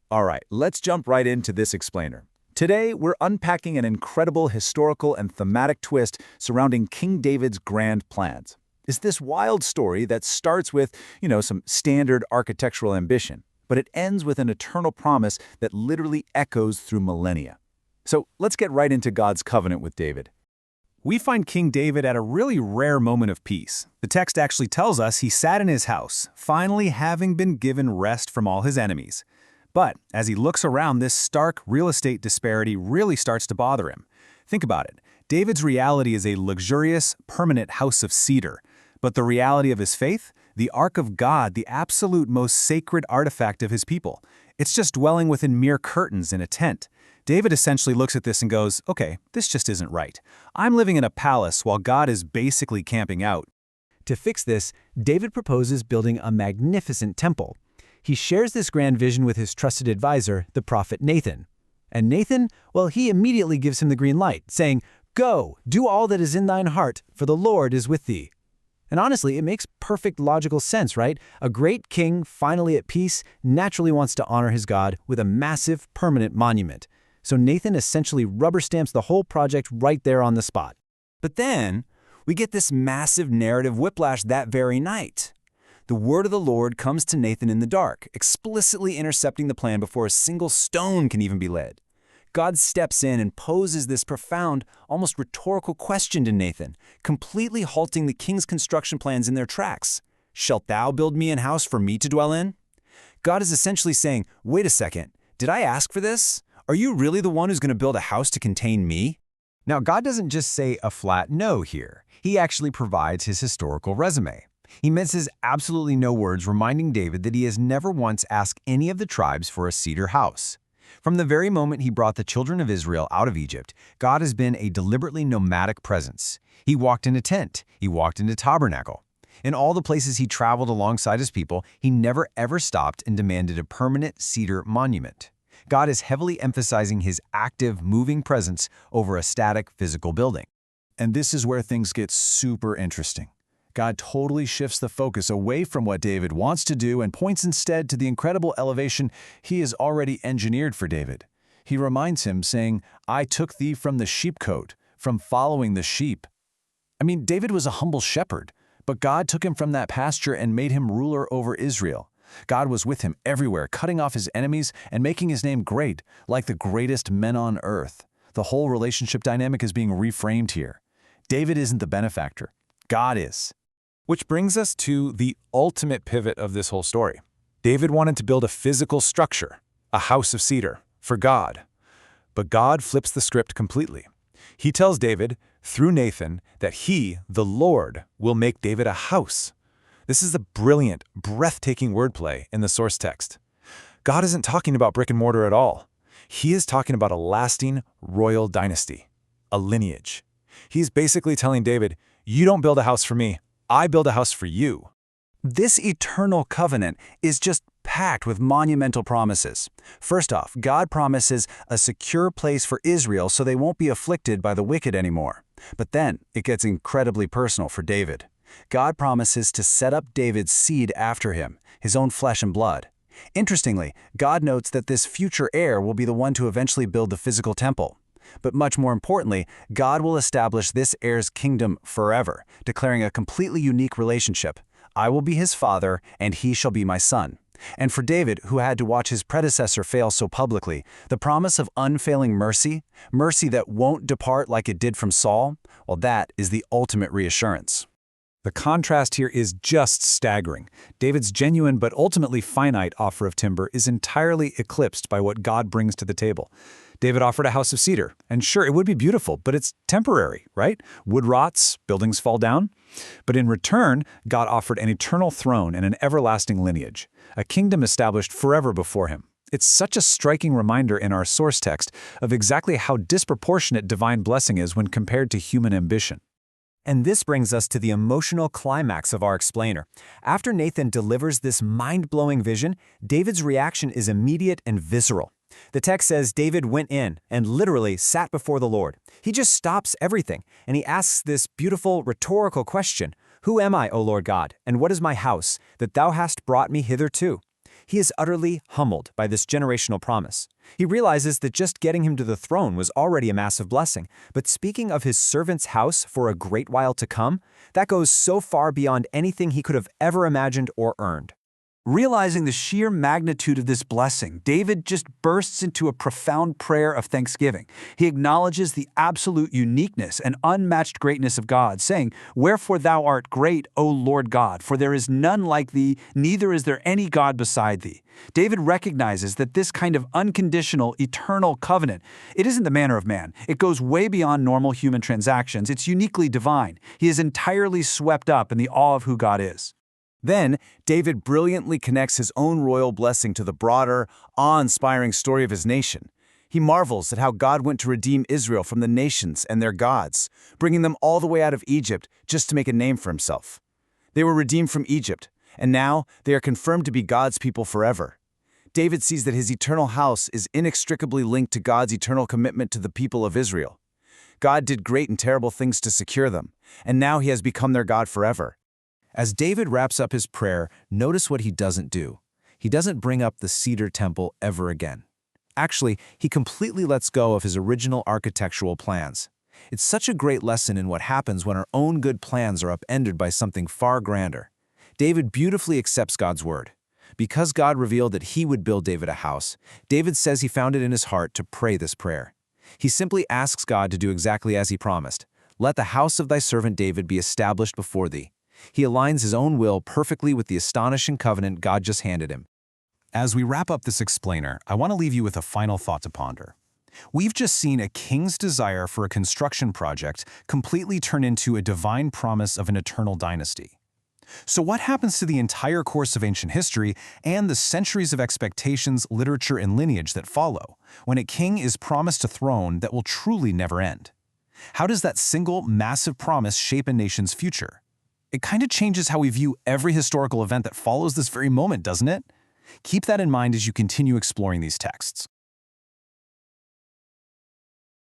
All right, let's jump right into this explainer. Today, we're unpacking an incredible historical and thematic twist surrounding King David's grand plans. It's this wild story that starts with, some standard architectural ambition, but it ends with an eternal promise that literally echoes through millennia. So let's get right into God's covenant with David. We find King David at a really rare moment of peace. The text actually tells us he sat in his house, finally having been given rest from all his enemies. But as he looks around, this stark real estate disparity really starts to bother him. Think about it. David's reality is a luxurious, permanent house of cedar. But the reality of his faith? The Ark of God, the absolute most sacred artifact of his people. It's just dwelling within mere curtains in a tent. David essentially looks at this and goes, okay, this just isn't right. I'm living in a palace while God is basically camping out. To fix this, David proposes building a magnificent temple. He shares this grand vision with his trusted advisor, the prophet Nathan. And Nathan, well, he immediately gives him the green light, saying, "Go, do all that is in thine heart, for the Lord is with thee." And honestly, it makes perfect logical sense, right? A great king, finally at peace, naturally wants to honor his God with a massive, permanent monument. So Nathan essentially rubber stamps the whole project right there on the spot. But then, we get this massive narrative whiplash that very night. The word of the Lord comes to Nathan in the dark, explicitly intercepting the plan before a single stone can even be laid. God steps in and poses this profound, almost rhetorical question to Nathan, completely halting the king's construction plans in their tracks. "Shalt thou build me an house for me to dwell in?" God is essentially saying, wait a second, did I ask for this? Are you really the one who's going to build a house to contain me? Now, God doesn't just say a flat no here. He actually provides his historical resume. He minces absolutely no words, reminding David that he has never once asked any of the tribes for a cedar house. From the very moment he brought the children of Israel out of Egypt, God has been a deliberately nomadic presence. He walked in a tent. He walked in a tabernacle. In all the places he traveled alongside his people, he never ever stopped and demanded a permanent cedar monument. God is heavily emphasizing his active, moving presence over a static physical building. And this is where things get super interesting. God totally shifts the focus away from what David wants to do and points instead to the incredible elevation he has already engineered for David. He reminds him, saying, "I took thee from the sheepcote, from following the sheep." David was a humble shepherd, but God took him from that pasture and made him ruler over Israel. God was with him everywhere, cutting off his enemies and making his name great, like the greatest men on earth. The whole relationship dynamic is being reframed here. David isn't the benefactor. God is. Which brings us to the ultimate pivot of this whole story. David wanted to build a physical structure, a house of cedar, for God. But God flips the script completely. He tells David, through Nathan, that he, the Lord, will make David a house. This is a brilliant, breathtaking wordplay in the source text. God isn't talking about brick and mortar at all. He is talking about a lasting royal dynasty, a lineage. He's basically telling David, you don't build a house for me, I build a house for you. This eternal covenant is just packed with monumental promises. First off, God promises a secure place for Israel so they won't be afflicted by the wicked anymore. But then it gets incredibly personal for David. God promises to set up David's seed after him, his own flesh and blood. Interestingly, God notes that this future heir will be the one to eventually build the physical temple. But much more importantly, God will establish this heir's kingdom forever, declaring a completely unique relationship. I will be his father, and he shall be my son. And for David, who had to watch his predecessor fail so publicly, the promise of unfailing mercy, mercy that won't depart like it did from Saul, well, that is the ultimate reassurance. The contrast here is just staggering. David's genuine but ultimately finite offer of timber is entirely eclipsed by what God brings to the table. David offered a house of cedar, and sure, it would be beautiful, but it's temporary, right? Wood rots, buildings fall down. But in return, God offered an eternal throne and an everlasting lineage, a kingdom established forever before him. It's such a striking reminder in our source text of exactly how disproportionate divine blessing is when compared to human ambition. And this brings us to the emotional climax of our explainer. After Nathan delivers this mind-blowing vision, David's reaction is immediate and visceral. The text says David went in and literally sat before the Lord. He just stops everything, and he asks this beautiful rhetorical question, "Who am I, O Lord God, and what is my house, that thou hast brought me hitherto?" He is utterly humbled by this generational promise. He realizes that just getting him to the throne was already a massive blessing, but speaking of his servant's house for a great while to come, that goes so far beyond anything he could have ever imagined or earned. Realizing the sheer magnitude of this blessing, David just bursts into a profound prayer of thanksgiving. He acknowledges the absolute uniqueness and unmatched greatness of God, saying, "Wherefore thou art great, O Lord God, for there is none like thee, neither is there any God beside thee." David recognizes that this kind of unconditional, eternal covenant, it isn't the manner of man. It goes way beyond normal human transactions. It's uniquely divine. He is entirely swept up in the awe of who God is. Then, David brilliantly connects his own royal blessing to the broader, awe-inspiring story of his nation. He marvels at how God went to redeem Israel from the nations and their gods, bringing them all the way out of Egypt just to make a name for himself. They were redeemed from Egypt, and now they are confirmed to be God's people forever. David sees that his eternal house is inextricably linked to God's eternal commitment to the people of Israel. God did great and terrible things to secure them, and now he has become their God forever. As David wraps up his prayer, notice what he doesn't do. He doesn't bring up the cedar temple ever again. Actually, he completely lets go of his original architectural plans. It's such a great lesson in what happens when our own good plans are upended by something far grander. David beautifully accepts God's word. Because God revealed that he would build David a house, David says he found it in his heart to pray this prayer. He simply asks God to do exactly as he promised. "Let the house of thy servant David be established before thee." He aligns his own will perfectly with the astonishing covenant God just handed him. As we wrap up this explainer, I want to leave you with a final thought to ponder. We've just seen a king's desire for a construction project completely turn into a divine promise of an eternal dynasty. So what happens to the entire course of ancient history and the centuries of expectations, literature, and lineage that follow when a king is promised a throne that will truly never end? How does that single, massive promise shape a nation's future? It kind of changes how we view every historical event that follows this very moment, doesn't it? Keep that in mind as you continue exploring these texts.